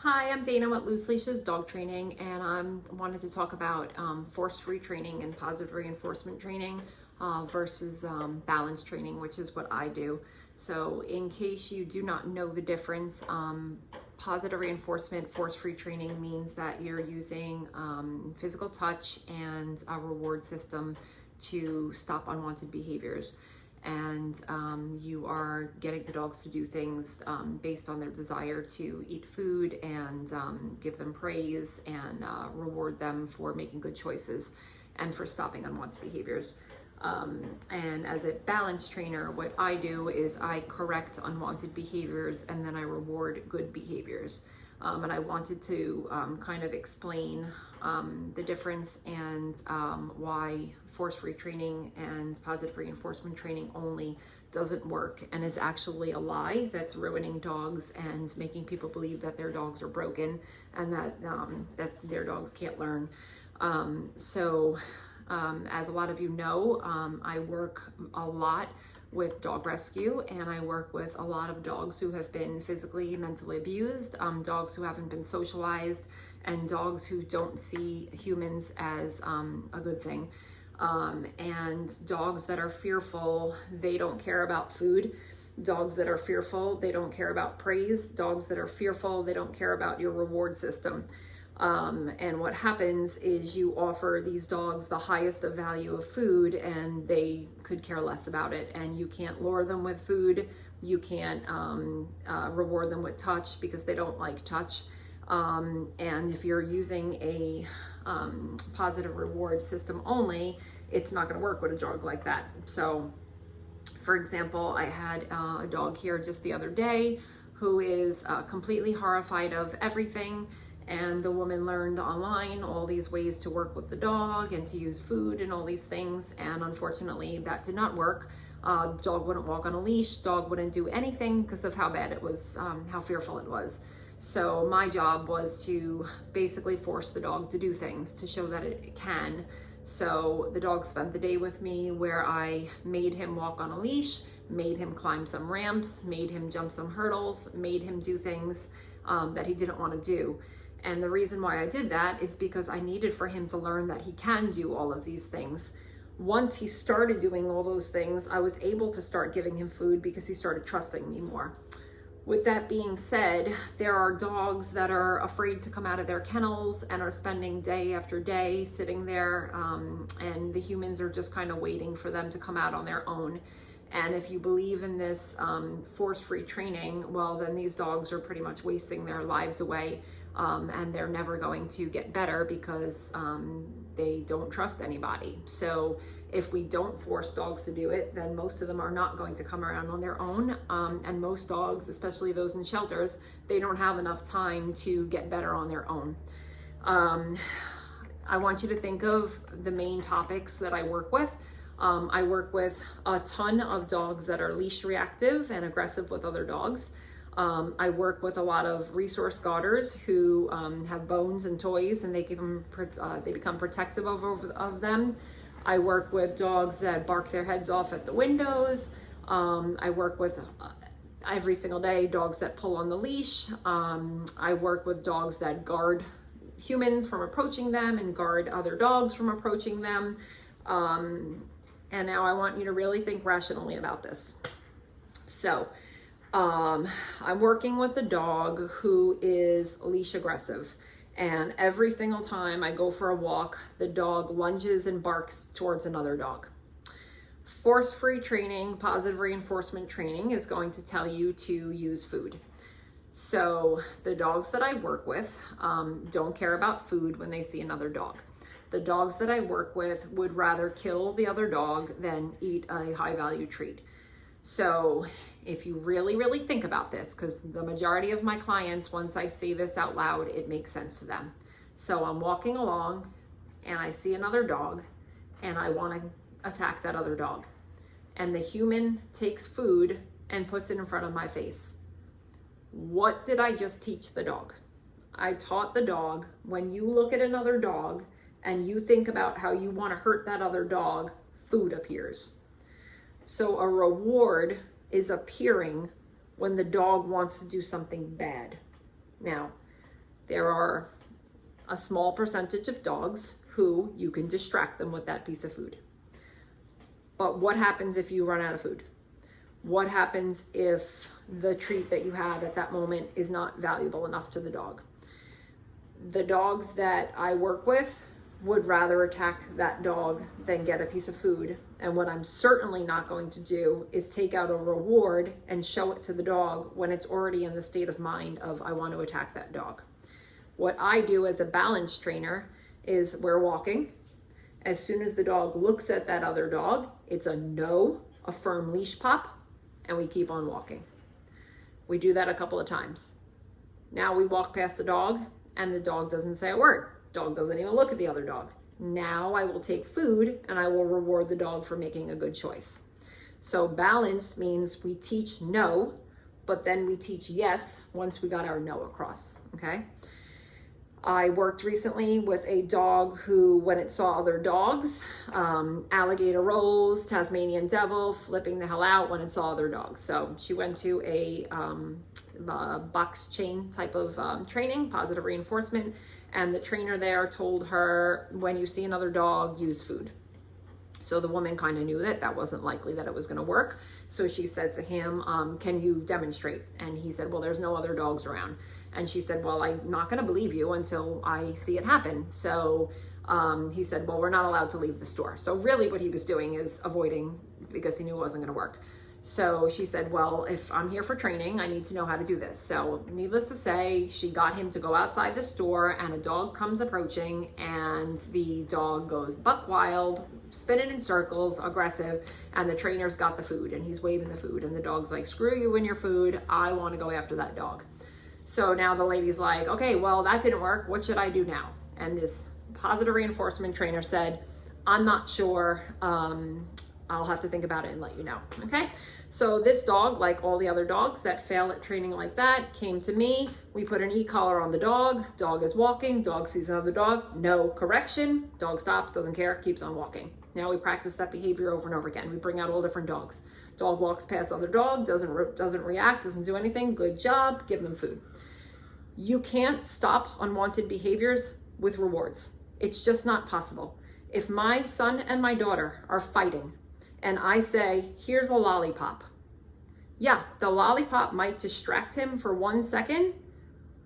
Hi, I'm Dana with Loose Leashes Dog Training, and I wanted to talk about force-free training and positive reinforcement training versus balance training, which is what I do. So in case you do not know the difference, positive reinforcement force-free training means that you're using physical touch and a reward system to stop unwanted behaviors. And you are getting the dogs to do things based on their desire to eat food and give them praise and reward them for making good choices and for stopping unwanted behaviors. And as a balance trainer, what I do is I correct unwanted behaviors and then I reward good behaviors. And I wanted to kind of explain the difference and why force-free training and positive reinforcement training only doesn't work and is actually a lie that's ruining dogs and making people believe that their dogs are broken and that their dogs can't learn. As a lot of you know, I work a lot with dog rescue, and I work with a lot of dogs who have been physically, mentally abused, dogs who haven't been socialized, and dogs who don't see humans as a good thing. And dogs that are fearful, they don't care about food. Dogs that are fearful, they don't care about praise. Dogs that are fearful, they don't care about your reward system. And what happens is you offer these dogs the highest of value of food and they could care less about it. And you can't lure them with food. You can't reward them with touch because they don't like touch. And if you're using a positive reward system only, it's not going to work with a dog like that. So, for example, I had a dog here just the other day who is completely horrified of everything. And the woman learned online all these ways to work with the dog and to use food and all these things. And unfortunately, that did not work. Dog wouldn't walk on a leash. Dog wouldn't do anything because of how bad it was, how fearful it was. So my job was to basically force the dog to do things to show that it can. So the dog spent the day with me where I made him walk on a leash, made him climb some ramps, made him jump some hurdles, made him do things that he didn't want to do. And the reason why I did that is because I needed for him to learn that he can do all of these things. Once he started doing all those things, I was able to start giving him food because he started trusting me more. With that being said, there are dogs that are afraid to come out of their kennels and are spending day after day sitting there, and the humans are just kind of waiting for them to come out on their own. And if you believe in this force-free training, well, then these dogs are pretty much wasting their lives away, and they're never going to get better because they don't trust anybody. So if we don't force dogs to do it, then most of them are not going to come around on their own. And most dogs, especially those in shelters, they don't have enough time to get better on their own. I want you to think of the main topics that I work with. I work with a ton of dogs that are leash reactive and aggressive with other dogs. I work with a lot of resource guarders who have bones and toys, and they become protective of them. I work with dogs that bark their heads off at the windows. I work with every single day dogs that pull on the leash. I work with dogs that guard humans from approaching them and guard other dogs from approaching them. And now I want you to really think rationally about this. So I'm working with a dog who is leash aggressive. And every single time I go for a walk, the dog lunges and barks towards another dog. Force-free training, positive reinforcement training is going to tell you to use food. So the dogs that I work with don't care about food when they see another dog. The dogs that I work with would rather kill the other dog than eat a high-value treat. So if you really, really think about this, because the majority of my clients, once I say this out loud, it makes sense to them. So I'm walking along and I see another dog and I want to attack that other dog. And the human takes food and puts it in front of my face. What did I just teach the dog? I taught the dog, when you look at another dog and you think about how you want to hurt that other dog, food appears. So a reward is appearing when the dog wants to do something bad. Now, There are a small percentage of dogs who you can distract them with that piece of food. But what happens if you run out of food? What happens if the treat that you have at that moment is not valuable enough to the dog? The dogs that I work with would rather attack that dog than get a piece of food. And what I'm certainly not going to do is take out a reward and show it to the dog when it's already in the state of mind of, I want to attack that dog. What I do as a balance trainer is we're walking. As soon as the dog looks at that other dog, it's a no, a firm leash pop, and we keep on walking. We do that a couple of times. Now we walk past the dog and the dog doesn't say a word. Dog doesn't even look at the other dog. Now I will take food and I will reward the dog for making a good choice. So balance means we teach no, but then we teach yes once we got our no across, okay? I worked recently with a dog who, when it saw other dogs, alligator rolls, Tasmanian devil, flipping the hell out when it saw other dogs. So she went to a box chain type of training, positive reinforcement, and the trainer there told her, when you see another dog, use food. So the woman kind of knew that that wasn't likely that it was going to work. So she said to him, can you demonstrate? And he said, well, there's no other dogs around. And she said, well, I'm not going to believe you until I see it happen. So he said, well, we're not allowed to leave the store. So really what he was doing is avoiding, because he knew it wasn't going to work. So she said, well, if I'm here for training, I need to know how to do this. So needless to say, she got him to go outside the store, and a dog comes approaching, and the dog goes buck wild, spinning in circles, aggressive, and the trainer's got the food, and he's waving the food, and the dog's like, screw you and your food. I want to go after that dog. So now the lady's like, okay, well, that didn't work. What should I do now? And this positive reinforcement trainer said, I'm not sure. I'll have to think about it and let you know. Okay. So this dog, like all the other dogs that fail at training like that, came to me. We put an e-collar on the dog. Dog is walking. Dog sees another dog. No correction. Dog stops, doesn't care, keeps on walking. Now we practice that behavior over and over again. We bring out all different dogs. Dog walks past other dog, doesn't react, doesn't do anything. Good job. Give them food. You can't stop unwanted behaviors with rewards. It's just not possible. If my son and my daughter are fighting and I say, here's a lollipop. Yeah, the lollipop might distract him for 1 second,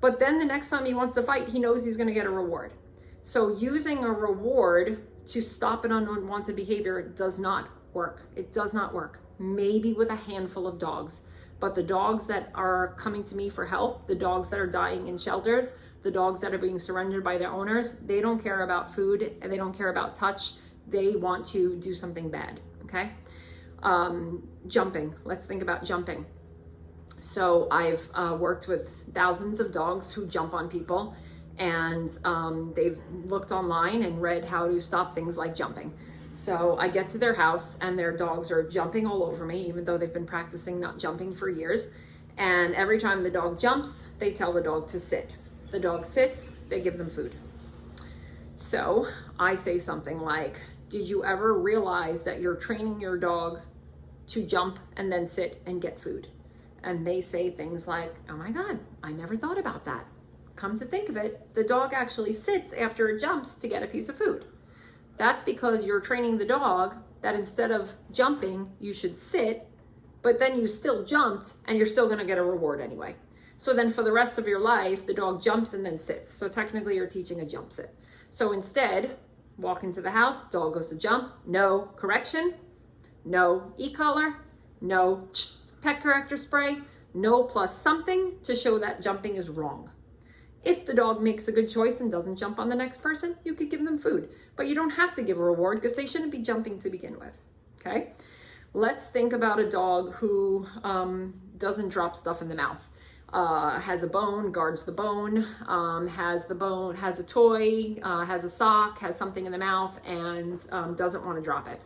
but then the next time he wants to fight, he knows he's gonna get a reward. So using a reward to stop an unwanted behavior does not work. It does not work. Maybe with a handful of dogs. But the dogs that are coming to me for help, the dogs that are dying in shelters, the dogs that are being surrendered by their owners, they don't care about food and they don't care about touch. They want to do something bad, okay? Jumping, let's think about jumping. So I've worked with thousands of dogs who jump on people, and they've looked online and read how to stop things like jumping. So I get to their house and their dogs are jumping all over me, even though they've been practicing not jumping for years. And every time the dog jumps, they tell the dog to sit. The dog sits, they give them food. So I say something like, did you ever realize that you're training your dog to jump and then sit and get food? And they say things like, oh my God, I never thought about that. Come to think of it, the dog actually sits after it jumps to get a piece of food. That's because you're training the dog that instead of jumping, you should sit, but then you still jumped and you're still gonna get a reward anyway. So then for the rest of your life, the dog jumps and then sits. So technically you're teaching a jump sit. So instead, walk into the house, dog goes to jump, no correction, no e-collar, no pet corrector spray, no plus something to show that jumping is wrong. If the dog makes a good choice and doesn't jump on the next person, you could give them food, but you don't have to give a reward because they shouldn't be jumping to begin with, okay? Let's think about a dog who doesn't drop stuff in the mouth, has a bone, guards the bone, has a toy, has a sock, has something in the mouth, and doesn't want to drop it.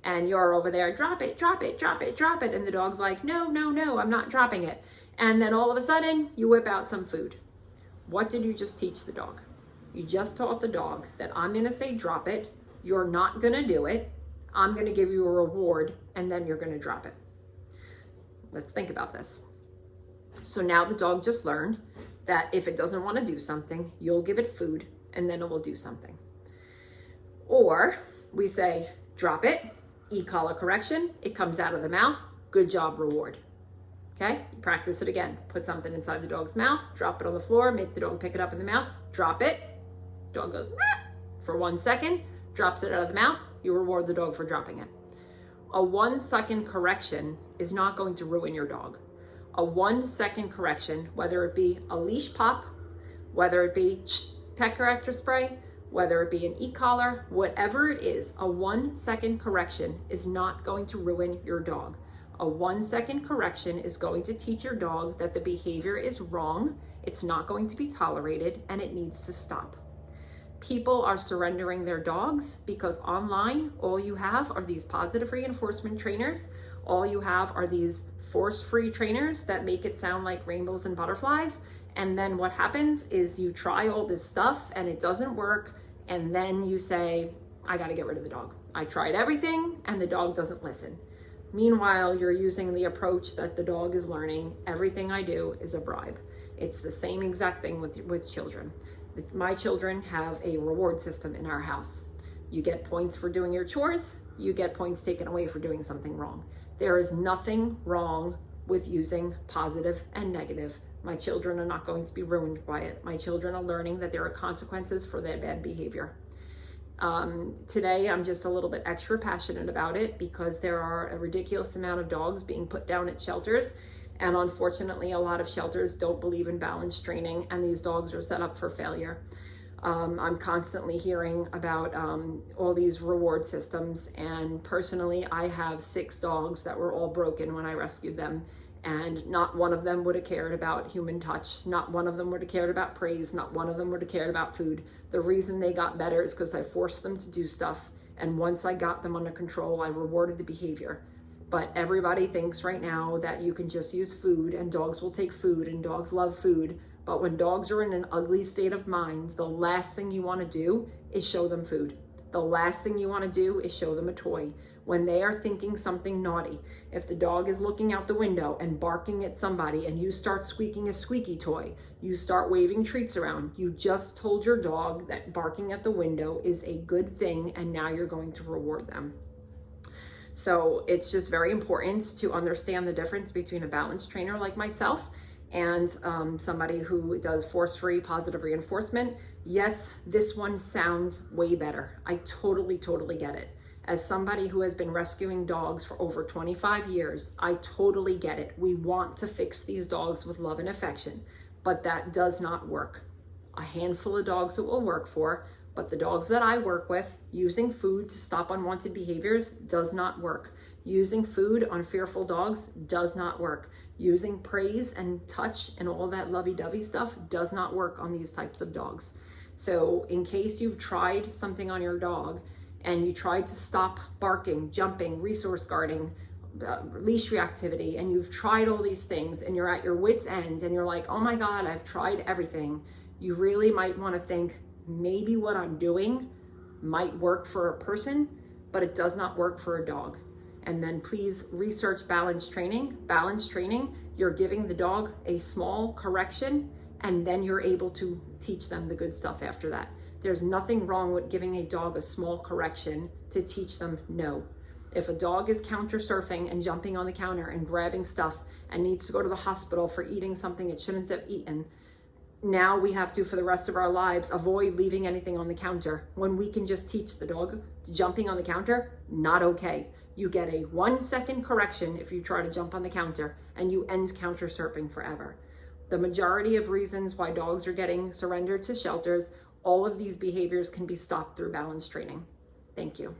And you're over there, drop it, drop it, drop it, drop it, and the dog's like, no, no, no, I'm not dropping it. And then all of a sudden, you whip out some food. What did you just teach the dog? You just taught the dog that I'm gonna say drop it, you're not gonna do it, I'm gonna give you a reward, and then you're gonna drop it. Let's think about this. So now the dog just learned that if it doesn't want to do something, you'll give it food and then it will do something. Or we say, drop it, e-collar correction, it comes out of the mouth, good job, reward. Okay, practice it again. Put something inside the dog's mouth, drop it on the floor, make the dog pick it up in the mouth, drop it, dog goes, ah, for 1 second, drops it out of the mouth, you reward the dog for dropping it. A 1 second correction is not going to ruin your dog. A 1 second correction, whether it be a leash pop, whether it be pet corrector spray, whether it be an e-collar, whatever it is, a 1 second correction is not going to ruin your dog. A 1 second correction is going to teach your dog that the behavior is wrong, it's not going to be tolerated, and it needs to stop. People are surrendering their dogs because online, all you have are these positive reinforcement trainers. All you have are these force-free trainers that make it sound like rainbows and butterflies. And then what happens is you try all this stuff and it doesn't work. And then you say, I got to get rid of the dog. I tried everything and the dog doesn't listen. Meanwhile, you're using the approach that the dog is learning. Everything I do is a bribe. It's the same exact thing with children. My children have a reward system in our house. You get points for doing your chores. You get points taken away for doing something wrong. There is nothing wrong with using positive and negative. My children are not going to be ruined by it. My children are learning that there are consequences for their bad behavior. Today, I'm just a little bit extra passionate about it because there are a ridiculous amount of dogs being put down at shelters. And unfortunately, a lot of shelters don't believe in balance training, and these dogs are set up for failure. I'm constantly hearing about all these reward systems, and personally, I have 6 dogs that were all broken when I rescued them, and not one of them would have cared about human touch. Not one of them would have cared about praise. Not one of them would have cared about food. The reason they got better is because I forced them to do stuff, and once I got them under control, I rewarded the behavior. But everybody thinks right now that you can just use food and dogs will take food and dogs love food. But when dogs are in an ugly state of mind, the last thing you want to do is show them food. The last thing you want to do is show them a toy. When they are thinking something naughty, if the dog is looking out the window and barking at somebody and you start squeaking a squeaky toy, you start waving treats around, you just told your dog that barking at the window is a good thing and now you're going to reward them. So it's just very important to understand the difference between a balance trainer like myself and somebody who does force-free positive reinforcement. Yes, this one sounds way better. I totally get it. As somebody who has been rescuing dogs for over 25 years, I totally get it. We want to fix these dogs with love and affection, but that does not work. A handful of dogs it will work for, but the dogs that I work with, using food to stop unwanted behaviors does not work. Using food on fearful dogs does not work. Using praise and touch and all that lovey-dovey stuff does not work on these types of dogs. So in case you've tried something on your dog and you tried to stop barking, jumping, resource guarding, leash reactivity, and you've tried all these things and you're at your wit's end and you're like, oh my God, I've tried everything. You really might want to think, maybe what I'm doing might work for a person, but it does not work for a dog. And then please research balance training. Balance training, you're giving the dog a small correction, and then you're able to teach them the good stuff after that. There's nothing wrong with giving a dog a small correction to teach them no. If a dog is counter surfing and jumping on the counter and grabbing stuff and needs to go to the hospital for eating something it shouldn't have eaten, now we have to, for the rest of our lives, avoid leaving anything on the counter when we can just teach the dog jumping on the counter, not okay. You get a 1 second correction if you try to jump on the counter and you end counter surfing forever. The majority of reasons why dogs are getting surrendered to shelters, all of these behaviors can be stopped through balance training. Thank you.